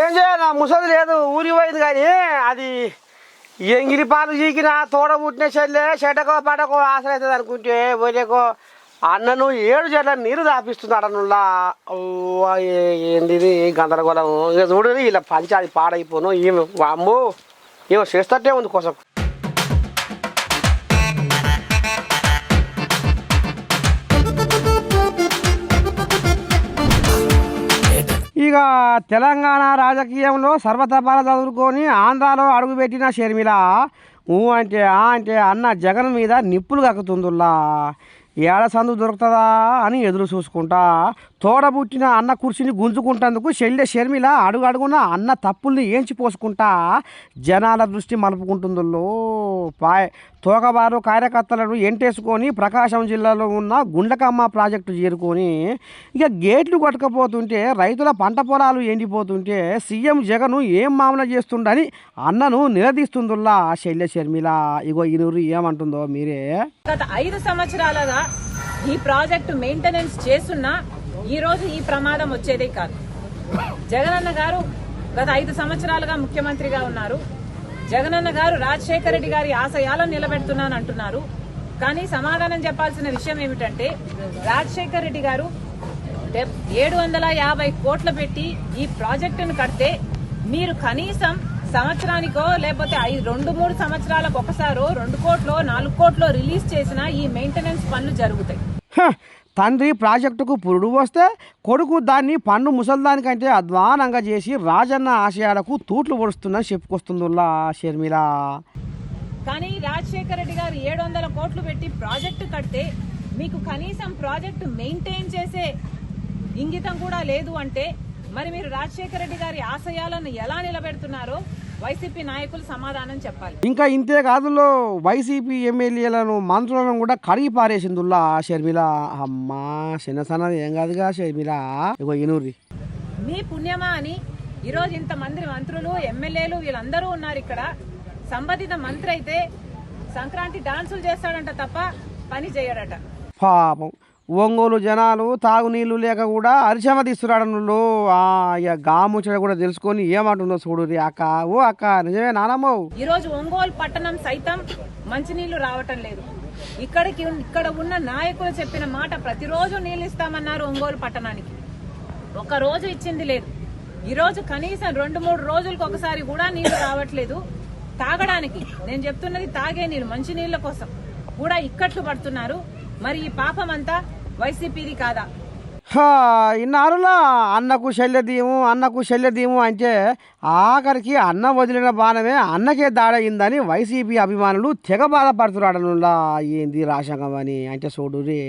ఏం చేయాలి ముసలి లేదు ఊరికి పోయింది కానీ అది ఎంగిలి పాలు చీకిన తోడ పుట్టిన చెల్లె చెటకో పటకో ఆశ అవుతుంది అనుకుంటే పోలేకో అన్నను 7 చెట్ల నీరు దాపిస్తున్నాడు అన్నుల్లా. ఏంది గందరగోళం ఇక చూడు ఇలా పంచాది పాడైపోను ఏమి అమ్మో ఏమో చేస్తట్టే ఉంది కోసం. ఇక తెలంగాణ రాజకీయంలో సర్వతపాల చదువుకొని ఆంధ్రాలో అడుగుపెట్టిన షర్మిల ఊ అంటే అన్న జగన్ మీద నిప్పులు కక్కుతుందిలా. ఏడ సందు దొరుకుతుందా అని ఎదురు చూసుకుంటా తోడబుట్టిన అన్న కుర్చీని గుంజుకుంటందుకు షర్మిల అడుగున అన్న తప్పుల్ని ఏంచిపోసుకుంటా జనాల దృష్టి మలుపుకుంటుందో. తోకబారు కార్యకర్తలను ఎంటేసుకొని ప్రకాశం జిల్లాలో ఉన్న గుండ్లకమ్మ ప్రాజెక్టు చేరుకొని ఇక గేట్లు కొట్టకపోతుంటే రైతుల పంట పొలాలు ఎండిపోతుంటే సీఎం జగన్ ఏం మామూలు చేస్తుండని అన్నను నిలదీస్తుందిలా షర్మిల. ఇగో ఈనూరు ఏమంటుందో మీరే. గత 5 సంవత్సరాలుగా ఈ ప్రాజెక్టు మెయింటెనెన్స్ చేస్తున్నా ఈ రోజు ఈ ప్రమాదం వచ్చేదే కాదు. జగనన్న గారు గత 5 సంవత్సరాలుగా ముఖ్యమంత్రిగా ఉన్నారు. జగనన్న గారు రాజశేఖర రెడ్డి గారి ఆశయాలను నిలబెడుతున్నాను అంటున్నారు. కానీ సమాధానం చెప్పాల్సిన విషయం ఏమిటంటే రాజశేఖర రెడ్డి గారు 750 కోట్లు పెట్టి ఈ ప్రాజెక్టును కడితే మీరు కనీసం సంవత్సరానికో లేకపోతే 2-3 సంవత్సరాలకు ఒకసారో 2 కోట్లో 4 కోట్లో రిలీజ్ చేసిన ఈ మెయింటెనెన్స్ పనులు జరుగుతాయి. తండ్రి ప్రాజెక్టుకు పురుడు వస్తే కొడుకు దాన్ని పన్ను ముసల్దానికంటే అధ్వానంగా చేసి రాజన్న ఆశయాలకు తూట్లు పొడుస్తుందని చెప్పుకొస్తుందిలా షర్మిల. కానీ రాజశేఖర రెడ్డి గారు 700 కోట్లు పెట్టి ప్రాజెక్టు కడితే మీకు కనీసం ప్రాజెక్టు మెయింటైన్ చేసే ఇంగితం కూడా లేదు అంటే మరి మీరు రాజశేఖర రెడ్డి గారి ఆశయాలను ఎలా నిలబెడుతున్నారో వైసీపీ నాయకులు సమాధానం చెప్పాలి. ఇంకా ఇంతే కాదులో వైసీపీ ఎమ్మెల్యేలను మంత్రులను కూడా కడిగి పారేసిందిలా షర్మిల. అమ్మా చిన్నసన్నది ఏం కాదుగా షర్మిల. ఇగో ఈనూరి మీ పుణ్యమా అని ఈరోజు ఇంతమంది మంత్రులు ఎమ్మెల్యేలు వీళ్ళందరూ ఉన్నారు ఇక్కడ. సంబంధిత మంత్రి అయితే సంక్రాంతి డాన్సులు చేస్తాడంట తప్ప పని చేయడట. పాపం ఒంగోలు జనాలు తాగునీళ్లు లేక కూడా అరిచమ తీస్తున్నాడు. ఇక గాముచ్చట కూడా తెలుసుకొని ఏమంటుందో చూడు అక్క. ఓ అక్క నిజమే నానమ్మ. ఈరోజు ఒంగోలు పట్టణం సైతం మంచినీళ్లు రావటం లేదు. ఇక్కడ ఉన్న నాయకులు చెప్పిన మాట ప్రతిరోజు నీళ్ళు ఇస్తామన్నారు ఒంగోలు పట్టణానికి. ఒక రోజు ఇచ్చింది లేదు. ఈరోజు కనీసం 2-3 రోజులకు ఒకసారి కూడా నీళ్లు రావట్లేదు. తాగడానికి నేను చెప్తున్నది తాగే నీళ్లు మంచి నీళ్ల కోసం కూడా ఇక్కట్లు పడుతున్నారు. మరి ఈ పాపం అంతా వైసీపీది కాదా? ఇన్నారులా అన్నకు శల్యదీము అంటే ఆఖరికి అన్న వదిలిన బాణమే అన్నకే దాడయిందని వైసీపీ అభిమానులు తెగ బాధపడుతున్నాడనులా. ఏంది రాశాంగం అని అంటే చూడురే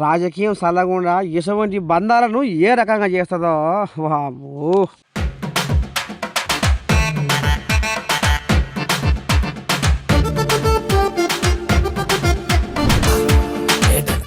రాజకీయం సల్లగుండా ఇటువంటి బంధాలను ఏ రకంగా చేస్తుందో. వామ్మో.